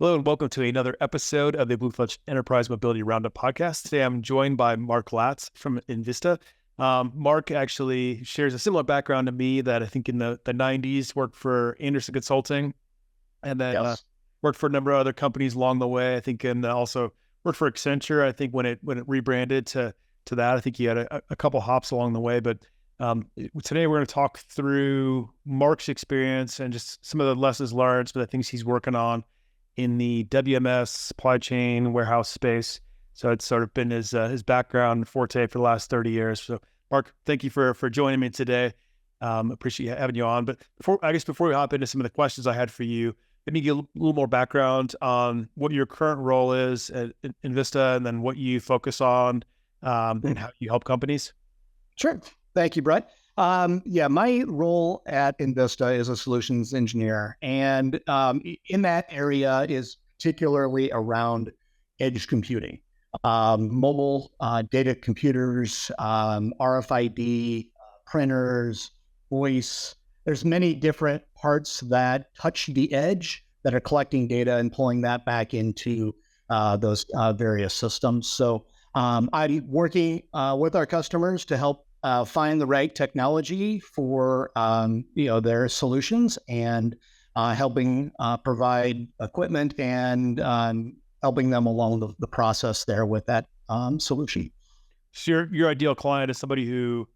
Hello and welcome to another episode of the Blue Fletch Enterprise Mobility Roundup podcast. Today I'm joined by Mark Laatz from Invista. Mark actually shares a similar background to me that I think in the 90s worked for Anderson Consulting and then worked for a number of other companies along the way. I think and also worked for Accenture. I think when it rebranded to that, I think he had a couple hops along the way. But today we're going to talk through Mark's experience and just some of the lessons learned, some of the things he's working on in the WMS supply chain warehouse space. So it's sort of been his background forte for the last 30 years. So Mark, thank you for joining me today. Appreciate having you on. But before we hop into some of the questions I had for you, let me give a little more background on what your current role is at Invista and then what you focus on and how you help companies. Sure. Thank you, Brett. My role at Invista is a solutions engineer, and in that area is particularly around edge computing, mobile data computers, RFID, printers, voice. There's many different parts that touch the edge that are collecting data and pulling that back into those various systems. So I'm working with our customers to help find the right technology for their solutions and helping provide equipment and helping them along the process there with that solution. So your ideal client is somebody who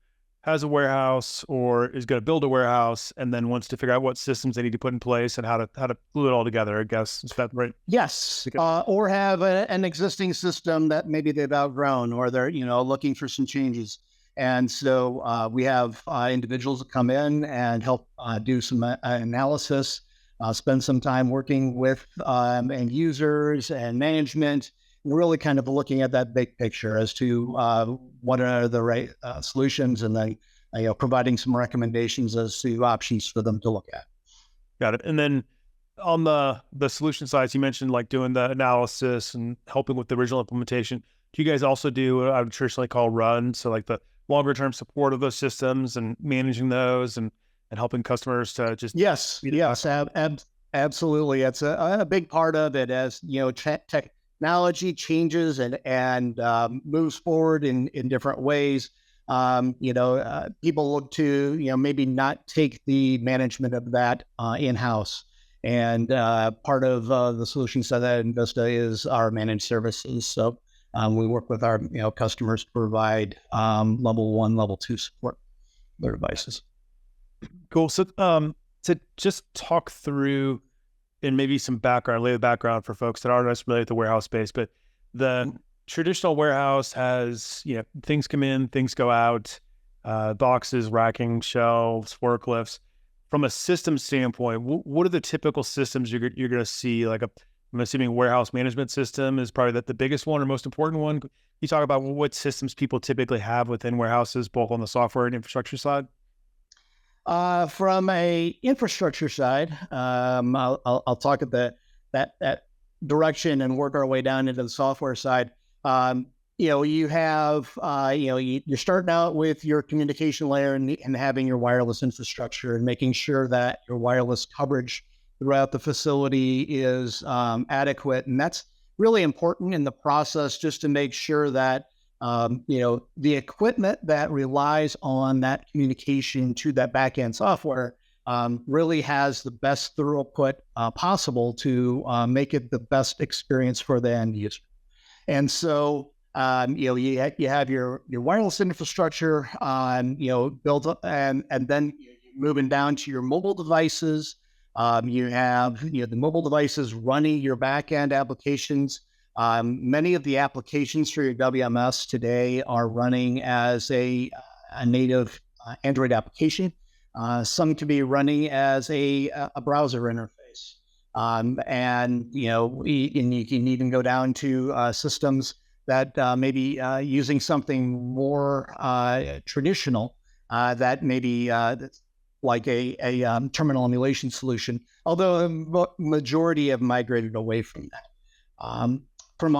has a warehouse or is going to build a warehouse and then wants to figure out what systems they need to put in place and how to glue it all together, I guess. Is that right? Yes. Or have an existing system that maybe they've outgrown or they're looking for some changes. And so we have individuals that come in and help do some analysis, spend some time working with end users and management, really kind of looking at that big picture as to what are the right solutions, and then providing some recommendations as to options for them to look at. Got it. And then on the solution side, you mentioned like doing the analysis and helping with the original implementation. Do you guys also do what I would traditionally call run? So like the longer term support of those systems and managing those and helping customers to just... Yes, absolutely. It's a big part of it as, technology changes and moves forward in different ways. People look to, maybe not take the management of that in-house. And part of the solution set at Invista is our managed services. So we work with our customers to provide level 1, level 2 support for their devices. Cool. So to just talk through and maybe some background, lay the background for folks that aren't as familiar with the warehouse space, but the traditional warehouse has, things come in, things go out, boxes, racking, shelves, forklifts. From a system standpoint, what are the typical systems you're going to see? I'm assuming warehouse management system is probably the biggest one or most important one. Can you talk about what systems people typically have within warehouses, both on the software and infrastructure side? From a infrastructure side, I'll talk at that direction and work our way down into the software side. You have, you're starting out with your communication layer and having your wireless infrastructure and making sure that your wireless coverage throughout the facility is adequate. And that's really important in the process, just to make sure that, the equipment that relies on that communication to that backend software really has the best throughput possible to make it the best experience for the end user. And so, you have your wireless infrastructure, built up, and then moving down to your mobile devices. You have the mobile devices running your back-end applications. Many of the applications for your WMS today are running as a native Android application. Some can be running as a browser interface. And you can even go down to systems that maybe using something more traditional that maybe like a terminal emulation solution, although the majority have migrated away from that. From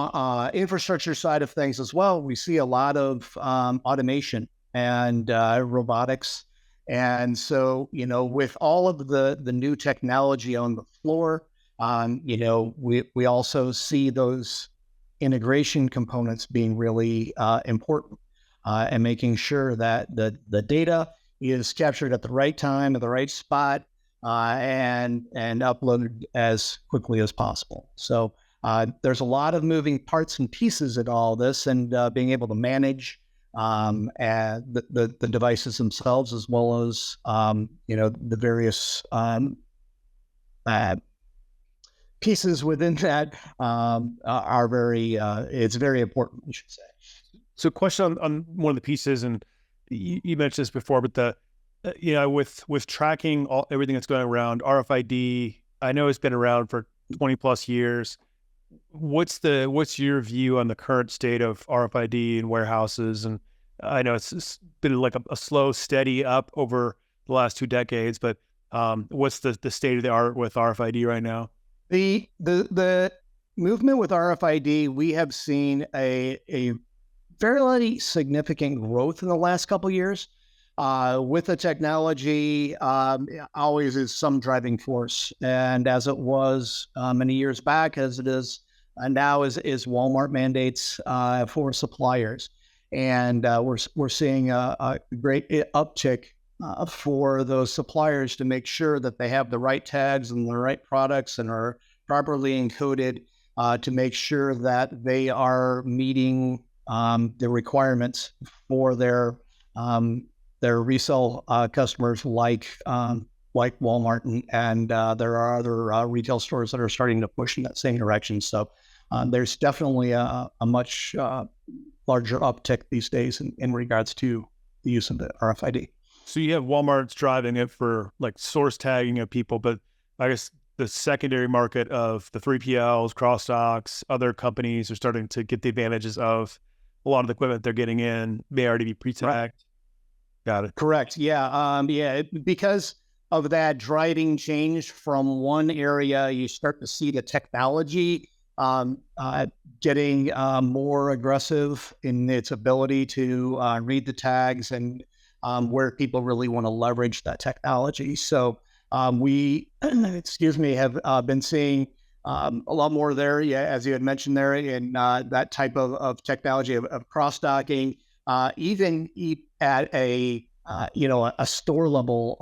infrastructure side of things as well, we see a lot of automation and robotics. And so, with all of the new technology on the floor, We also see those integration components being really important, and making sure that the data is captured at the right time, at the right spot, and uploaded as quickly as possible. So there's a lot of moving parts and pieces in all this, and being able to manage and the devices themselves, as well as the various pieces within that are very it's very important, I should say. So question on one of the pieces, and you mentioned this before, but with tracking everything that's going around RFID, I know it's been around for 20 plus years. What's your view on the current state of RFID in warehouses? And I know it's been like a slow, steady up over the last 2 decades, but what's the state of the art with RFID right now? The movement with RFID, we have seen a fairly significant growth in the last couple of years. With the technology, always is some driving force, and as it was many years back, as it is now, is Walmart mandates for suppliers, and we're seeing a great uptick for those suppliers to make sure that they have the right tags and the right products and are properly encoded, to make sure that they are meeting the requirements for their resale customers, like Walmart, and there are other retail stores that are starting to push in that same direction. So there's definitely a much larger uptick these days in regards to the use of the RFID. So you have Walmart's driving it for like source tagging of people, but I guess the secondary market of the 3PLs, cross-docks, other companies are starting to get the advantages of a lot of the equipment they're getting in may already be pre-tagged. Right. Got it. Correct. Yeah. Because of that driving change from one area, you start to see the technology getting more aggressive in its ability to read the tags, and where people really want to leverage that technology. So we, have been seeing a lot more there, as you had mentioned there, in that type of technology of cross-docking, even at a store level.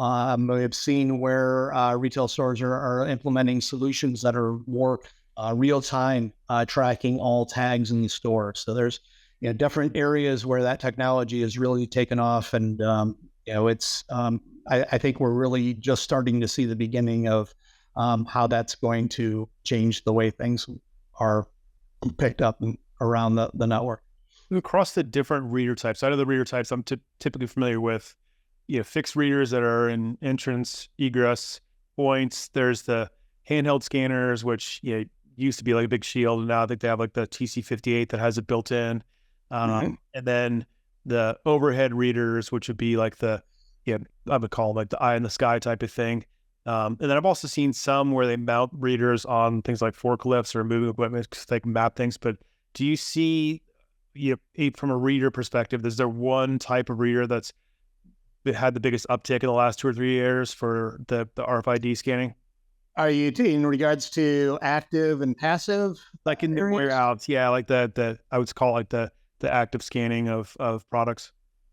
We have seen where retail stores are implementing solutions that are more real-time tracking all tags in the store. So there's different areas where that technology is really taken off, and it's I think we're really just starting to see the beginning of how that's going to change the way things are picked up around the network. Across the different reader types, out of the reader types I'm typically familiar with, fixed readers that are in entrance, egress points. There's the handheld scanners, which used to be like a big shield, and now I think they have like the TC58 that has it built in. And then the overhead readers, which would be like I would call them like the eye in the sky type of thing. And then I've also seen some where they mount readers on things like forklifts or moving equipment because they can map things. But do you see, from a reader perspective, is there one type of reader that had the biggest uptick in the last 2 or 3 years for the RFID scanning? Are you in regards to active and passive? Like in the warehouse, like the I would call it like the active scanning of products.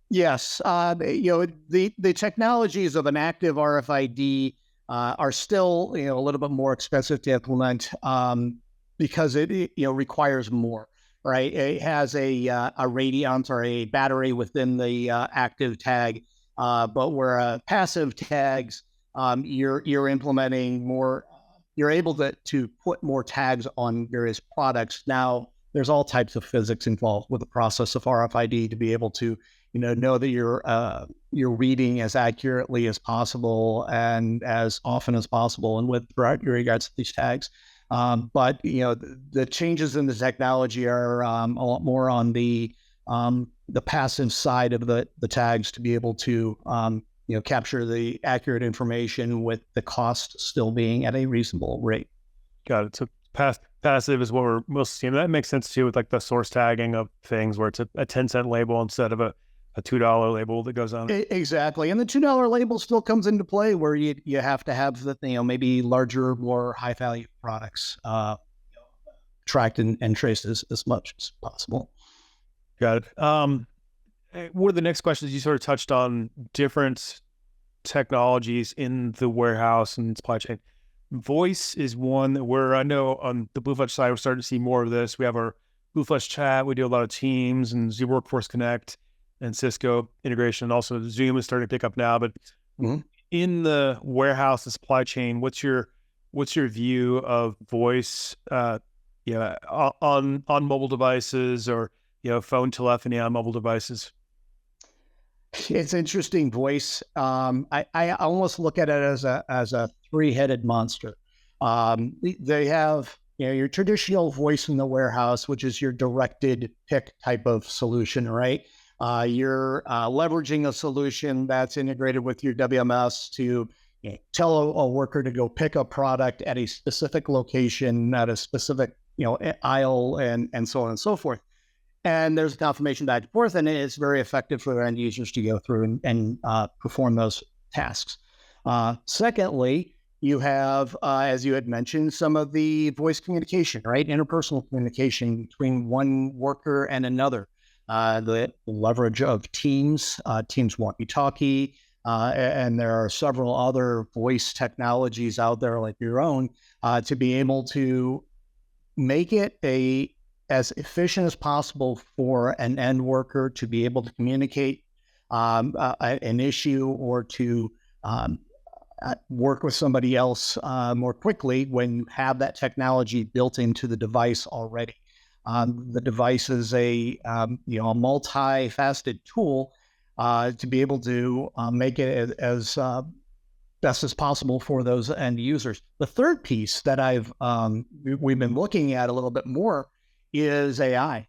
Yes, the technologies of an active RFID are still a little bit more expensive to implement, because it requires more. Right, it has a radiance or a battery within the active tag, but where passive tags, you're implementing more. You're able to put more tags on various products. Now, there's all types of physics involved with the process of RFID to be able to know that you're reading as accurately as possible and as often as possible, and with regards to these tags. But the changes in the technology are a lot more on the passive side of the tags, to be able to capture the accurate information with the cost still being at a reasonable rate. Got it. So passive is what we're most seeing. That makes sense too, with like the source tagging of things where it's a 10-cent label instead of a a $2 label that goes on it. Exactly. And the $2 label still comes into play where you have to have the, maybe larger, more high value products tracked and traced as much as possible. Got it. One of the next questions, you sort of touched on different technologies in the warehouse and supply chain. Voice is one where I know on the Blue Fletch side, we're starting to see more of this. We have our Blue Fletch chat. We do a lot of Teams and Z Workforce Connect and Cisco integration. And also Zoom is starting to pick up now. But in the warehouse and supply chain, what's your view of voice, on mobile devices or, phone telephony on mobile devices? It's interesting. Voice. I almost look at it as a three-headed monster. They have your traditional voice in the warehouse, which is your directed pick type of solution, right? You're leveraging a solution that's integrated with your WMS to tell a worker to go pick a product at a specific location, at a specific aisle, and so on and so forth. And there's a confirmation back and forth, and it's very effective for their end users to go through and perform those tasks. Secondly, you have, as you had mentioned, some of the voice communication, right? Interpersonal communication between one worker and another. The leverage of Teams, Teams walkie-talkie, and there are several other voice technologies out there like your own to be able to make it as efficient as possible for an end worker to be able to communicate an issue or to work with somebody else more quickly when you have that technology built into the device already. The device is a multifaceted tool to be able to make it as best as possible for those end users. The third piece that we've been looking at a little bit more is AI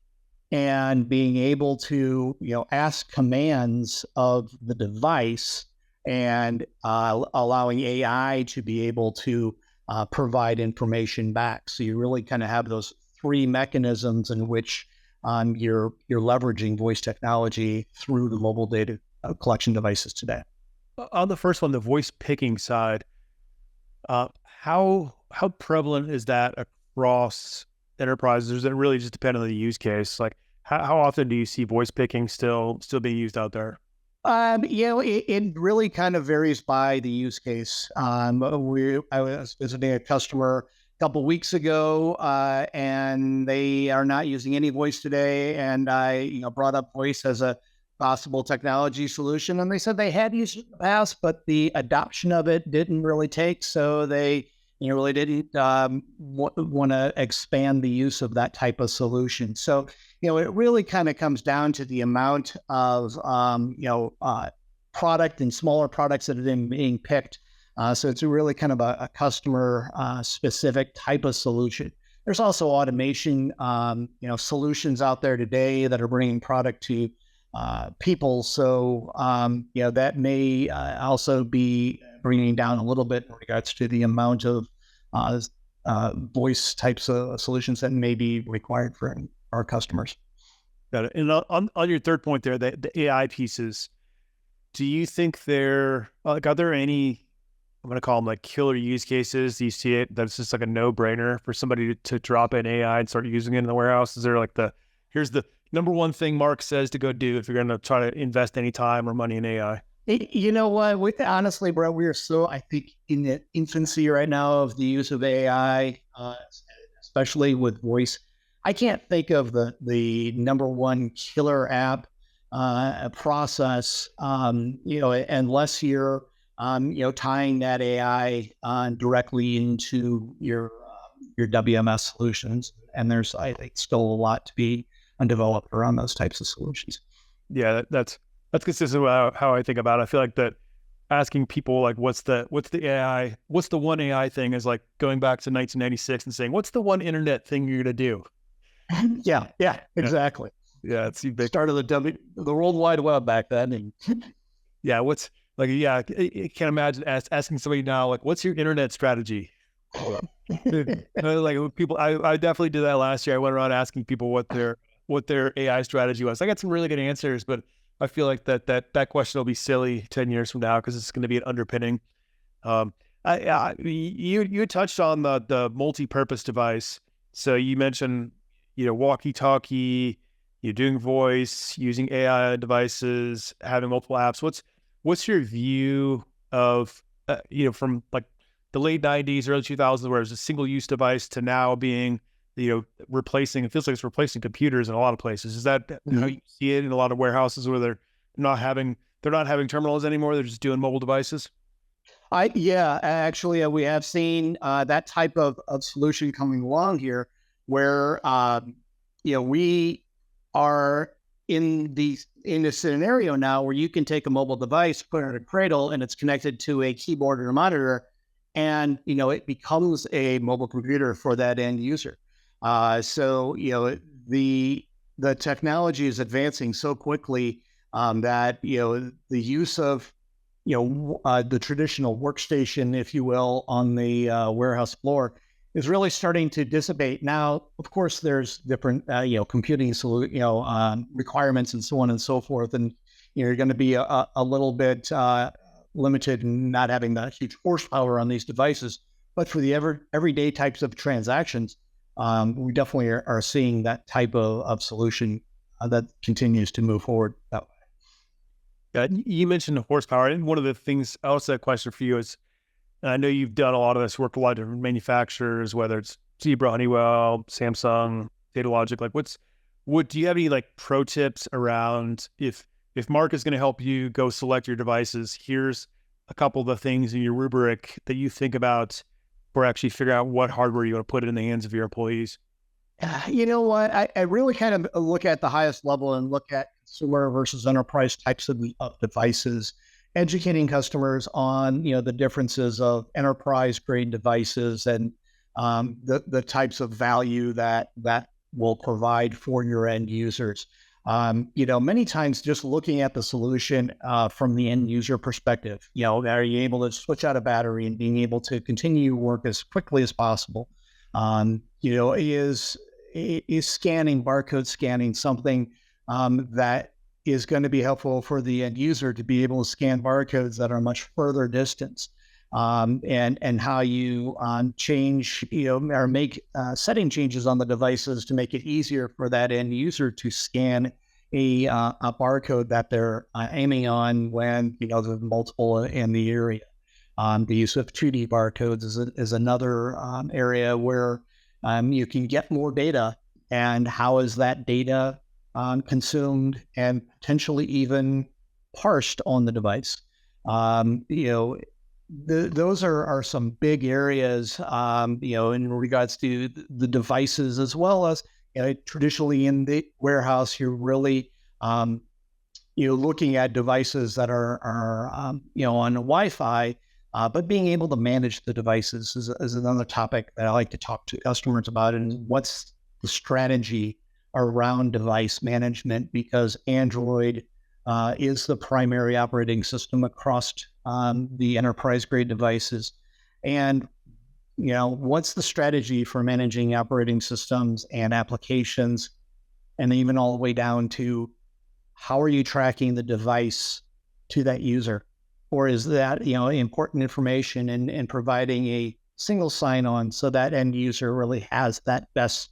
and being able to ask commands of the device and allowing AI to be able to provide information back. So you really kind of have those three mechanisms in which you're leveraging voice technology through the mobile data collection devices today. On the first one, the voice picking side, how prevalent is that across enterprises? Does it really just depend on the use case? Like how often do you see voice picking still being used out there? It really kind of varies by the use case. I was visiting a customer a couple weeks ago, and they are not using any voice today. And I, brought up voice as a possible technology solution, and they said they had used it in the past, but the adoption of it didn't really take. So they really didn't want to expand the use of that type of solution. So, it really kind of comes down to the amount of, product and smaller products that are being picked. So it's really kind of a customer specific type of solution. There's also automation, solutions out there today that are bringing product to people. So, that may also be bringing down a little bit in regards to the amount of voice types of solutions that may be required for our customers. Got it. And on your third point there, the AI pieces, do you think are there any, I'm going to call them like killer use cases? Do you see it that's just like a no-brainer for somebody to drop in AI and start using it in the warehouse? Is there like here's the number one thing Mark says to go do if you're going to try to invest any time or money in AI? You know what? Honestly, Brett, we are so, I think, in the infancy right now of the use of AI, especially with voice. I can't think of the number one killer app process, unless you're, tying that AI directly into your WMS solutions. And there's, I think, still a lot to be developed around those types of solutions. Yeah, that's consistent with how I think about it. I feel like that asking people like, what's the AI, what's the one AI thing is like going back to 1996 and saying, what's the one internet thing you're going to do? Yeah, exactly. Yeah, it's big. Started the World Wide Web back then. And yeah, I can't imagine asking somebody now, like, what's your internet strategy? Like people, I definitely did that last year. I went around asking people what their AI strategy was. I got some really good answers, but I feel like that question will be silly 10 years from now because it's going to be an underpinning. Um, you touched on the multi-purpose device. So you mentioned, walkie-talkie, you're doing voice, using AI devices, having multiple apps. What's your view of, from like the late 90s, early 2000s, where it was a single-use device to now being, replacing, it feels like it's replacing computers in a lot of places. Is that how you see it in a lot of warehouses where they're not having terminals anymore? They're just doing mobile devices? Actually, we have seen that type of solution coming along here where, we are in a scenario now where you can take a mobile device, put it in a cradle, and it's connected to a keyboard or a monitor, and, it becomes a mobile computer for that end user. So, the technology is advancing so quickly that, the use of the traditional workstation, if you will, on the warehouse floor is really starting to dissipate. Now, of course, there's different, computing requirements and so on and so forth. And, you're going to be a little bit limited in not having that huge horsepower on these devices. But for the everyday types of transactions, we definitely are seeing that type of solution that continues to move forward that way. Yeah, you mentioned horsepower, and one of the things I also had a question for you is, and I know you've done a lot of this work with a lot of different manufacturers, whether it's Zebra, Honeywell, Samsung, Datalogic. Like, do you have any like pro tips around if Mark is going to help you go select your devices? Here's a couple of the things in your rubric that you think about for actually figuring out what hardware you want to put in the hands of your employees. You know what? I really kind of look at the highest level and look at consumer versus enterprise types of devices, educating customers on, the differences of enterprise grade devices and the types of value that will provide for your end users. Many times just looking at the solution from the end user perspective, are you able to switch out a battery and being able to continue work as quickly as possible? Is scanning, barcode scanning, something that is going to be helpful for the end user to be able to scan barcodes that are much further distance, and how you change, or make setting changes on the devices to make it easier for that end user to scan a barcode that they're aiming on when, there's multiple in the area. The use of 2D barcodes is another area where you can get more data, and how is that data consumed and potentially even parsed on the device. Those are some big areas, in regards to the devices, as well as, traditionally in the warehouse, you're really, looking at devices that are on Wi-Fi. But being able to manage the devices is another topic that I like to talk to customers about. And what's the strategy around device management? Because Android is the primary operating system across the enterprise grade devices. And, what's the strategy for managing operating systems and applications, and even all the way down to how are you tracking the device to that user? Or is that, important information and providing a single sign-on so that end user really has that best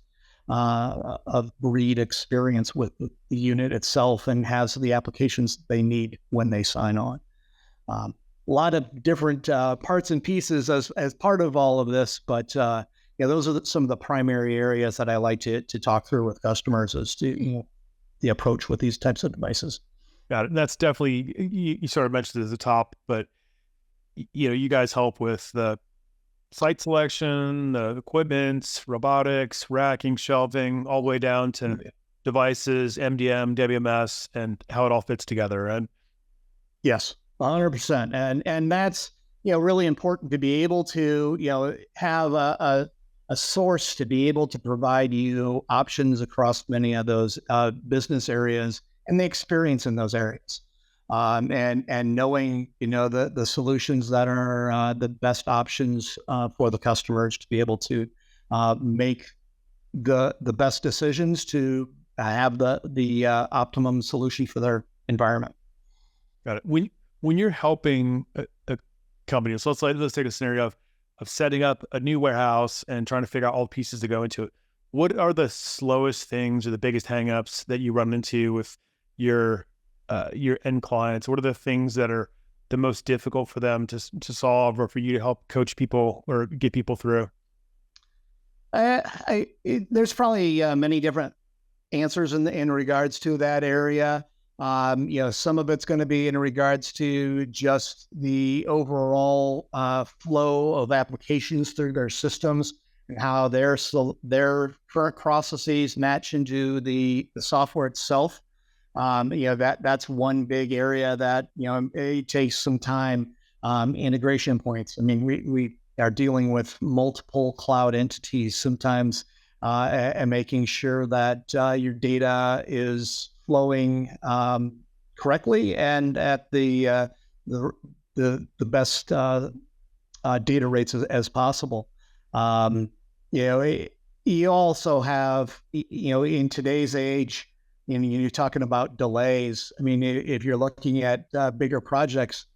of breed experience with the unit itself and has the applications they need when they sign on. A lot of different parts and pieces as part of all of this, but those are some of the primary areas that I like to talk through with customers as to the approach with these types of devices. Got it. And that's definitely, you sort of mentioned it at the top, but you guys help with the site selection, the equipment, robotics, racking, shelving, all the way down to devices, MDM, WMS, and how it all fits together. And yes, 100%. And that's, really important to be able to, have a source to be able to provide you options across many of those business areas and the experience in those areas, and knowing, the solutions that are the best options for the customers to be able to make the best decisions to have the optimum solution for their environment. Got it. When you're helping a company, so let's take a scenario of setting up a new warehouse and trying to figure out all the pieces to go into it. What are the slowest things or the biggest hangups that you run into with your end clients? What are the things that are the most difficult for them to solve, or for you to help coach people or get people through? There's probably many different answers in regards to that area. Some of it's going to be in regards to just the overall flow of applications through their systems and how their current processes match into the software itself. That's one big area that, it takes some time. Integration points. I mean, we are dealing with multiple cloud entities sometimes, and making sure that your data is flowing correctly and at the best data rates as possible. You also have, in today's age, you're talking about delays. I mean, if you're looking at bigger projects,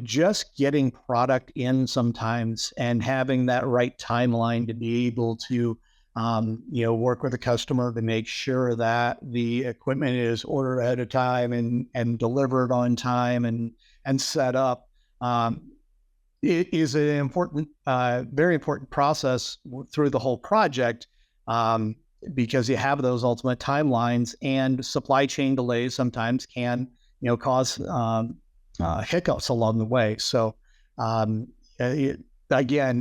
just getting product in sometimes and having that right timeline to be able to, work with the customer to make sure that the equipment is ordered ahead of time and delivered on time and set up. It is an important, very important process through the whole project, because you have those ultimate timelines, and supply chain delays sometimes can, cause hiccups along the way. So, again,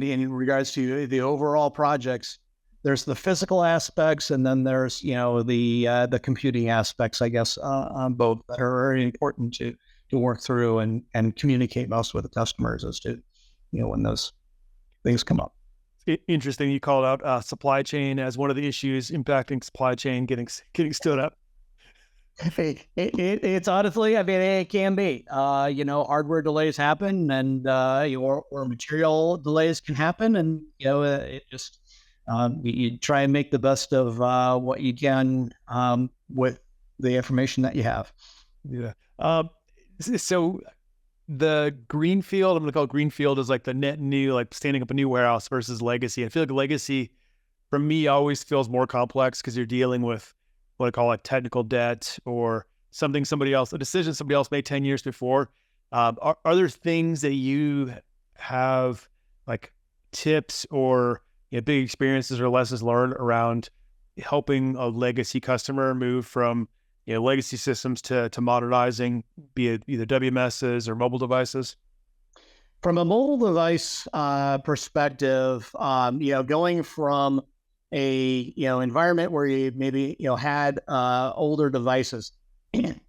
in regards to the overall projects, there's the physical aspects, and then there's, the computing aspects, I guess, on both, that are very important to work through and communicate most with the customers as to, when those things come up. Interesting. You called out supply chain as one of the issues impacting supply chain getting stood up. It's honestly, I mean, it can be. Hardware delays happen, and or material delays can happen, and it just you try and make the best of what you can with the information that you have. Yeah. So the greenfield, I'm going to call it greenfield, is like the net new, like standing up a new warehouse, versus legacy. I feel like legacy, for me, always feels more complex because you're dealing with what I call like technical debt, or a decision somebody else made 10 years before. Are there things that you have, like tips or big experiences or lessons learned around helping a legacy customer move from legacy systems to modernizing, be it either WMSs or mobile devices? From a mobile device perspective, going from a environment where you maybe had older devices.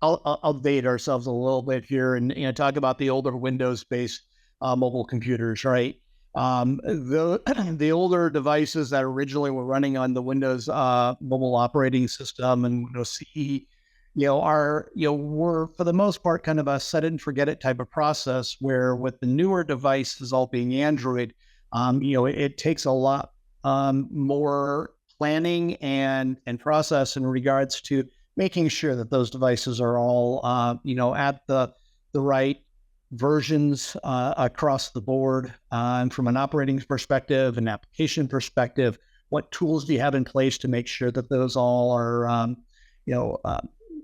I'll date ourselves a little bit here and talk about the older Windows-based mobile computers, right? The older devices that originally were running on the Windows mobile operating system and Windows CE, were for the most part kind of a set it and forget it type of process, where with the newer devices all being Android, it takes a lot more planning and process in regards to making sure that those devices are all, at the right versions across the board. And from an operating perspective, an application perspective, what tools do you have in place to make sure that those all are,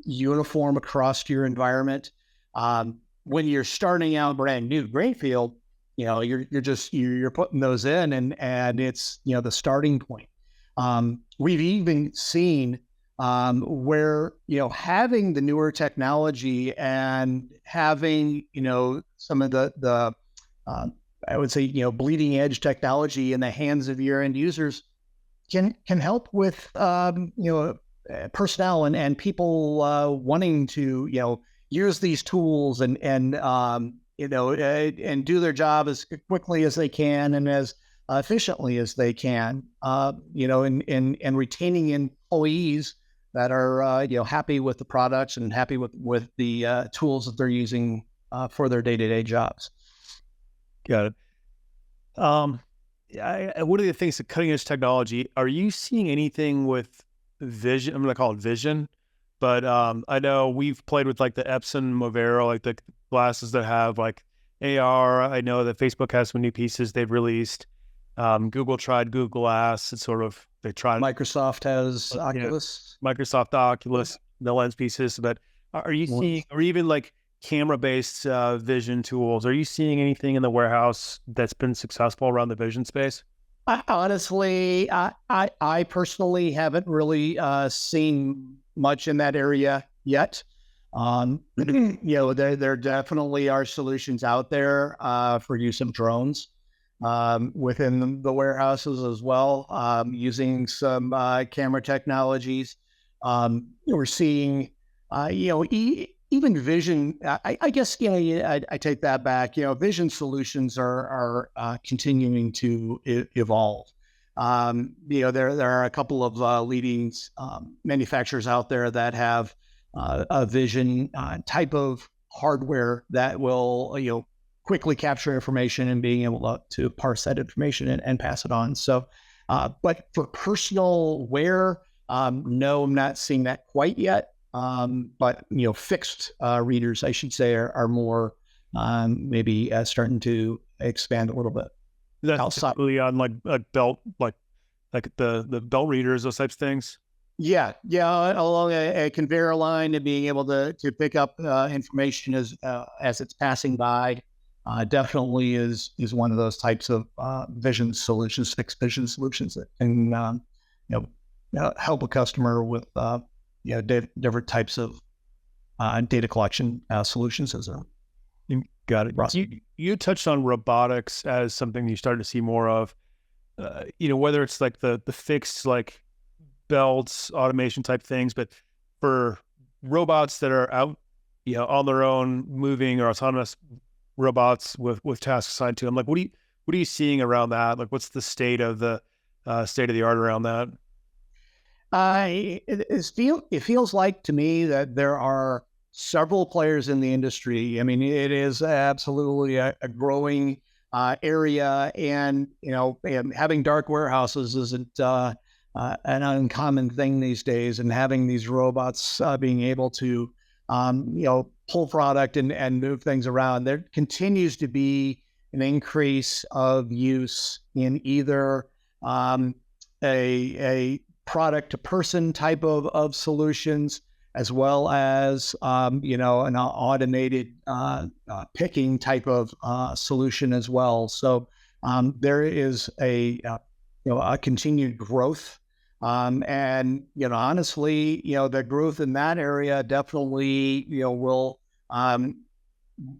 uniform across your environment? When you're starting out brand new greenfield, you're putting those in, and it's, the starting point. We've even seen where, having the newer technology and having, some of the I would say, bleeding edge technology in the hands of your end users can help with, personnel and people wanting to, use these tools and do their job as quickly as they can and as efficiently as they can, and retaining employees that are, happy with the products and happy with the tools that they're using for their day-to-day jobs. Got it. One of the things, the cutting edge technology, are you seeing anything with vision? I'm going to call it vision, but I know we've played with like the Epson Movero, like the glasses that have like AR. I know that Facebook has some new pieces they've released. Google tried Google Glass. It's sort of they tried Microsoft has yeah, Oculus. Microsoft Oculus, the lens pieces. But are you seeing, or even like camera-based vision tools? Are you seeing anything in the warehouse that's been successful around the vision space? Honestly, I personally haven't really seen much in that area yet. There definitely are solutions out there for use of drones within the warehouses as well, using some camera technologies. We're seeing, even vision. I guess, I take that back. Vision solutions are continuing to evolve. There are a couple of leading manufacturers out there that have a vision type of hardware that will, quickly capture information and being able to parse that information and pass it on. So, but for personal wear, no, I'm not seeing that quite yet. But fixed readers, I should say, are more maybe starting to expand a little bit. That's Outside. typically on like belt, like the belt readers, those types of things. Yeah, along a conveyor line and being able to pick up information as it's passing by, definitely is one of those types of vision solutions, fixed vision solutions that can help a customer with different types of data collection solutions as well. Got it. You touched on robotics as something you started to see more of. Whether it's like the fixed like belts, automation type things, but for robots that are out, on their own, moving, or autonomous robots with tasks assigned to them, like what are you seeing around that? Like, what's the state of the art around that? It feels like to me that there are several players in the industry. I mean, it is absolutely a growing area, and having dark warehouses isn't an uncommon thing these days. And having these robots being able to pull product and move things around, there continues to be an increase of use in either a product to person type of solutions, as well as an automated picking type of solution as well. So there is a continued growth, and honestly, the growth in that area definitely will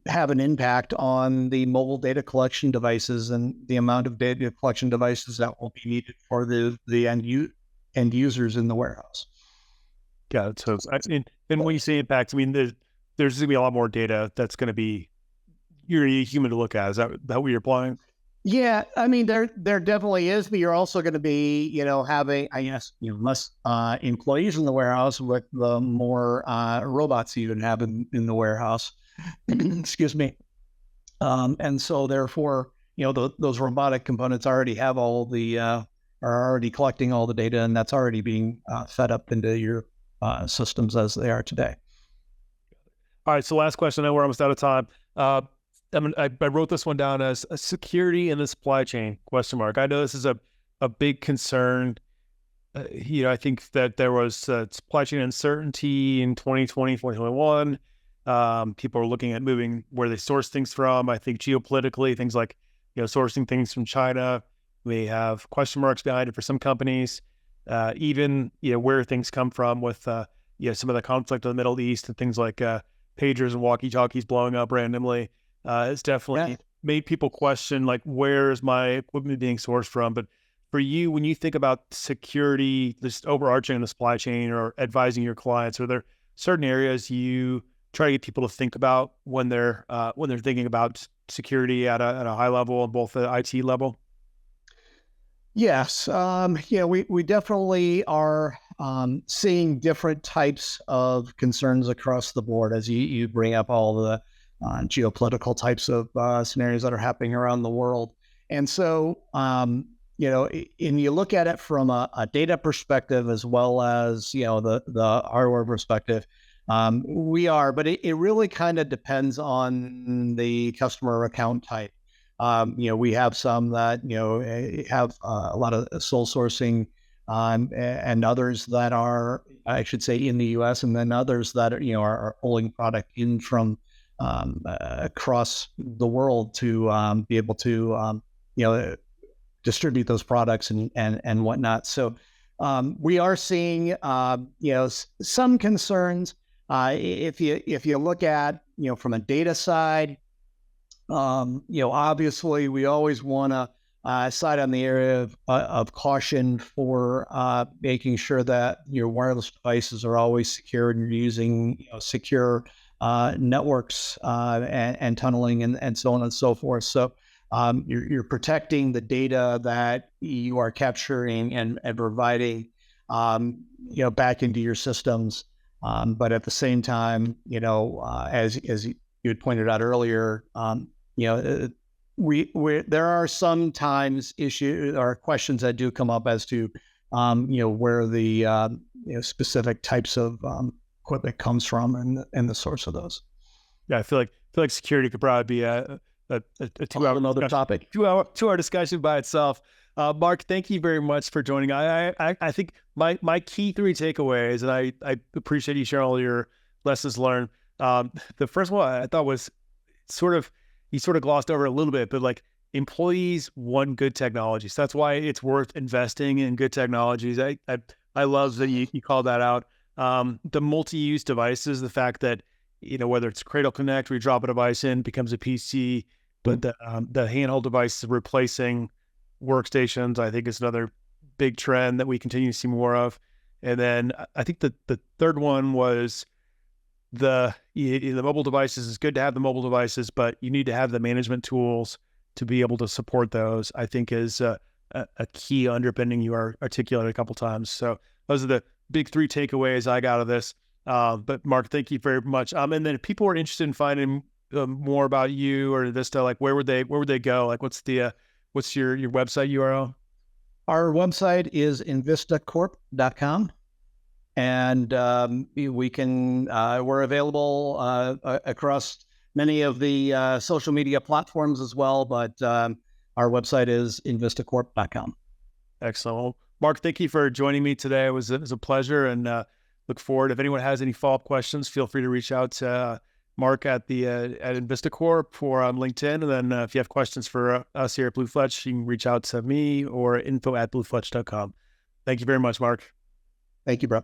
have an impact on the mobile data collection devices and the amount of data collection devices that will be needed for the end users in the warehouse. Yeah. So, and when you say impact, I mean, there's going to be a lot more data that's going to be you're a human to look at. Is that what you're applying? Yeah, I mean, there definitely is, but you're also going to be, having, I guess, less employees in the warehouse with the more robots you would have in the warehouse. Excuse me. And so therefore, those robotic components already have all the are already collecting all the data, and that's already being fed up into your systems as they are today. All right. So last question. I know we're almost out of time. I wrote this one down as a security in the supply chain ? I know this is a big concern. I think that there was supply chain uncertainty in 2020, 2021. People are looking at moving where they source things from. I think geopolitically, things like, sourcing things from China, we have question marks behind it for some companies. Even, where things come from with, some of the conflict in the Middle East and things like pagers and walkie-talkies blowing up randomly. It's definitely made people question, like, where is my equipment being sourced from? But for you, when you think about security, just overarching the supply chain or advising your clients, are there certain areas you try to get people to think about when they're thinking about security at a high level on both the IT level? Yes, we definitely are seeing different types of concerns across the board as you bring up all the geopolitical types of scenarios that are happening around the world. And so and you look at it from a data perspective as well as, the hardware perspective, we are, but it really kind of depends on the customer account type. We have some that, have a lot of sole sourcing, and others that are, I should say, in the U.S., and then others that are pulling product in from across the world to be able to distribute those products and whatnot. So we are seeing some concerns. If you look at from a data side, obviously we always want to side on the area of caution for making sure that your wireless devices are always secure and you're using secure networks and tunneling and so on and so forth. So you're protecting the data that you are capturing and providing back into your systems. But at the same time, as you had pointed out earlier, there are sometimes issues or questions that do come up as to where the specific types of equipment comes from and the source of those. Yeah, I feel like security could probably be a 2-hour another topic, 2-hour discussion by itself. Mark, thank you very much for joining. I think my key 3 takeaways, and I appreciate you sharing all your lessons learned. The first one I thought was you sort of glossed over a little bit, but like employees want good technology. So that's why it's worth investing in good technologies. I love that you called that out. The multi-use devices, the fact that, whether it's Cradle Connect, where you drop a device in, becomes a PC, but the handheld devices replacing workstations, I think is another big trend that we continue to see more of. And then I think the third one was the mobile devices. Is good to have the mobile devices, but you need to have the management tools to be able to support those, I think is a key underpinning you are articulated a couple times. So those are the big 3 takeaways I got out of this. But Mark, thank you very much. And then if people are interested in finding more about you or Invista, like where would they go? Like what's your website URL? Our website is invistacorp.com. And we're available across many of the social media platforms as well, but our website is invistacorp.com. Excellent. Well, Mark, thank you for joining me today. It was a pleasure, and look forward. If anyone has any follow-up questions, feel free to reach out to Mark at Invista Corp or on LinkedIn. And then if you have questions for us here at Blue Fletch, you can reach out to me or info@bluefletch.com. Thank you very much, Mark. Thank you, bro.